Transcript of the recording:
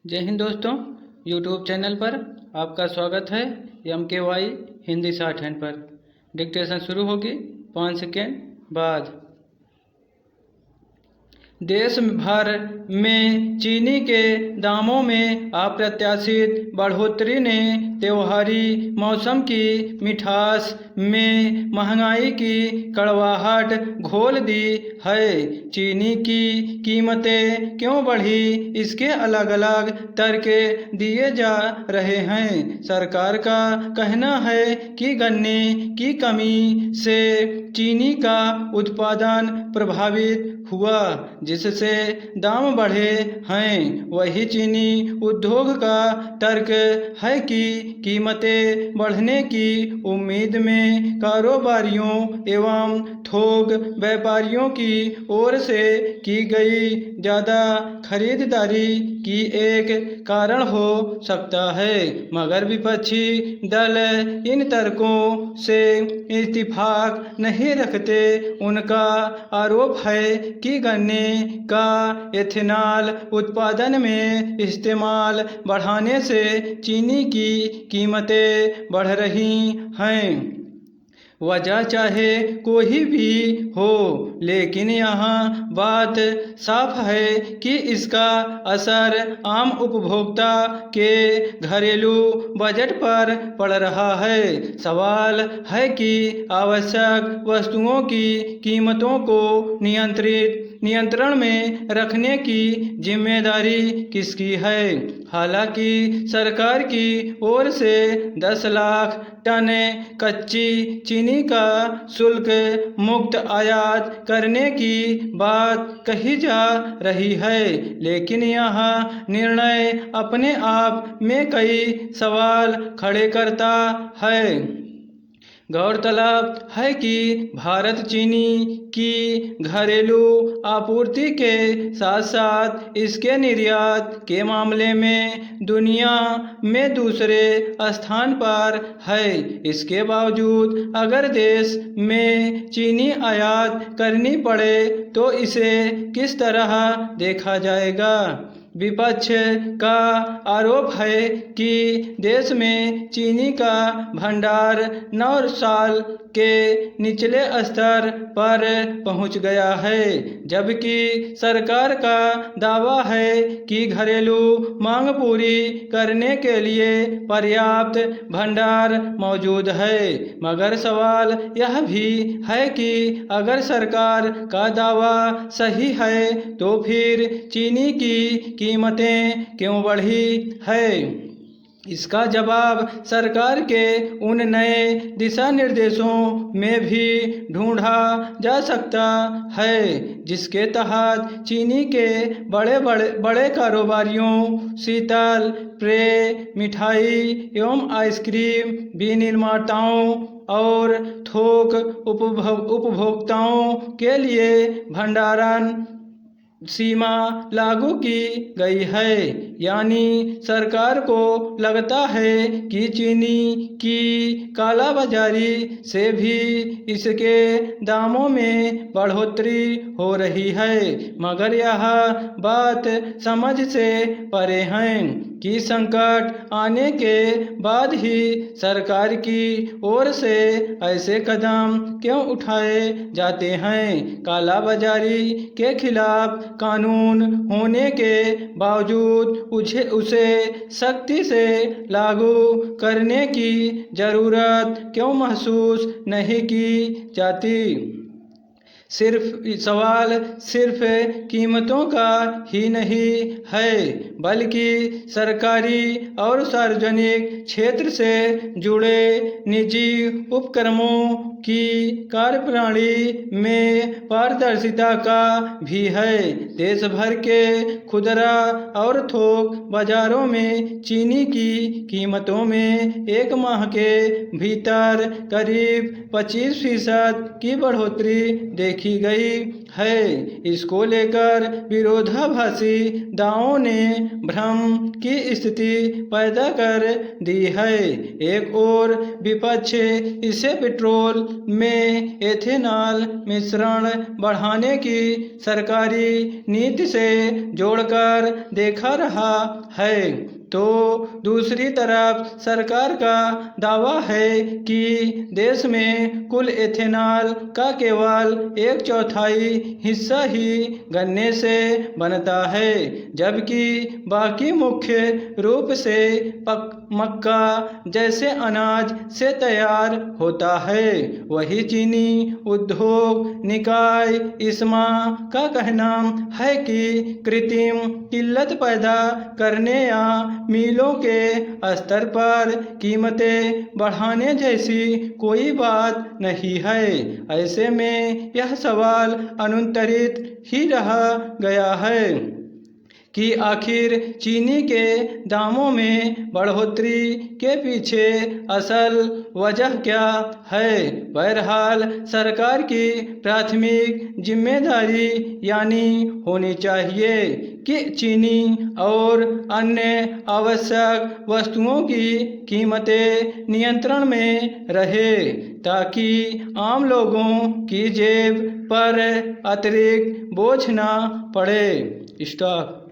जय हिंद दोस्तों, YouTube channel पर आपका स्वागत है। MKY हिंदी शॉर्ट हैंड पर डिक्टेशन शुरू होगी 5 सेकेंड बाद। देश भर में चीनी के दामों में अप्रत्याशित बढ़ोतरी ने त्योहारी मौसम की मिठास में महंगाई की कड़वाहट घोल दी है। चीनी की कीमतें क्यों बढ़ी, इसके अलग अलग तर्क दिए जा रहे हैं। सरकार का कहना है कि गन्ने की कमी से चीनी का उत्पादन प्रभावित हुआ, जिससे दाम बढ़े हैं। वही चीनी उद्योग का तर्क है कि कीमतें बढ़ने की उम्मीद में कारोबारियों एवं थोक व्यापारियों की ओर से की गई ज़्यादा खरीदारी की एक कारण हो सकता है, मगर विपक्षी दल इन तर्कों से इत्तेफाक नहीं रखते। उनका आरोप है कि गन्ने का एथेनॉल उत्पादन में इस्तेमाल बढ़ाने से चीनी की कीमतें बढ़ रही हैं। वजह चाहे कोई भी हो, लेकिन यहाँ बात साफ है कि इसका असर आम उपभोक्ता के घरेलू बजट पर पड़ रहा है। सवाल है कि आवश्यक वस्तुओं की कीमतों को नियंत्रण में रखने की जिम्मेदारी किसकी है। हालांकि सरकार की ओर से 10 लाख टन कच्ची चीनी का शुल्क मुक्त आयात करने की बात कही जा रही है, लेकिन यह निर्णय अपने आप में कई सवाल खड़े करता है। गौरतलब है कि भारत चीनी की घरेलू आपूर्ति के साथ साथ इसके निर्यात के मामले में दुनिया में दूसरे स्थान पर है। इसके बावजूद अगर देश में चीनी आयात करनी पड़े तो इसे किस तरह देखा जाएगा। विपक्ष का आरोप है कि देश में चीनी का भंडार 9 साल के निचले स्तर पर पहुंच गया है, जबकि सरकार का दावा है कि घरेलू मांग पूरी करने के लिए पर्याप्त भंडार मौजूद है। मगर सवाल यह भी है कि अगर सरकार का दावा सही है तो फिर चीनी की कीमतें क्यों बढ़ी है। इसका जवाब सरकार के उन नए दिशा निर्देशों में भी ढूंढा जा सकता है, जिसके तहत चीनी के बड़े कारोबारियों, शीतल पेय, मिठाई एवं आइसक्रीम विनिर्माताओं और थोक उपभोक्ताओं के लिए भंडारण सीमा लागू की गई है। यानी सरकार को लगता है कि चीनी की कालाबाजारी से भी इसके दामों में बढ़ोतरी हो रही है, मगर यह बात समझ से परे है कि संकट आने के बाद ही सरकार की ओर से ऐसे कदम क्यों उठाए जाते हैं। कालाबाजारी के खिलाफ कानून होने के बावजूद उसे सख्ती से लागू करने की जरूरत क्यों महसूस नहीं की जाती। सवाल सिर्फ कीमतों का ही नहीं है, बल्कि सरकारी और सार्वजनिक क्षेत्र से जुड़े निजी उपक्रमों की कार्यप्रणाली में पारदर्शिता का भी है। देश भर के खुदरा और थोक बाजारों में चीनी की कीमतों में एक माह के भीतर करीब 25% की बढ़ोतरी देखी गई है। इसको लेकर विरोधाभासी दावों ने भ्रम की स्थिति पैदा कर दी है। एक और विपक्ष इसे पेट्रोल में एथेनॉल मिश्रण बढ़ाने की सरकारी नीति से जोड़कर देखा रहा है, तो दूसरी तरफ सरकार का दावा है कि देश में कुल एथेनॉल का केवल 1/4 हिस्सा ही गन्ने से बनता है, जबकि बाकी मुख्य रूप से मक्का जैसे अनाज से तैयार होता है। वही चीनी उद्योग निकाय इस्मा का कहना है कि कृत्रिम किल्लत पैदा करने या मिलों के स्तर पर कीमतें बढ़ाने जैसी कोई बात नहीं है। ऐसे में यह सवाल अनुत्तरित ही रह गया है कि आखिर चीनी के दामों में बढ़ोतरी के पीछे असल वजह क्या है। बहरहाल सरकार की प्राथमिक जिम्मेदारी यानी होनी चाहिए कि चीनी और अन्य आवश्यक वस्तुओं की कीमतें नियंत्रण में रहे, ताकि आम लोगों की जेब पर अतिरिक्त बोझ न पड़े। स्टॉप।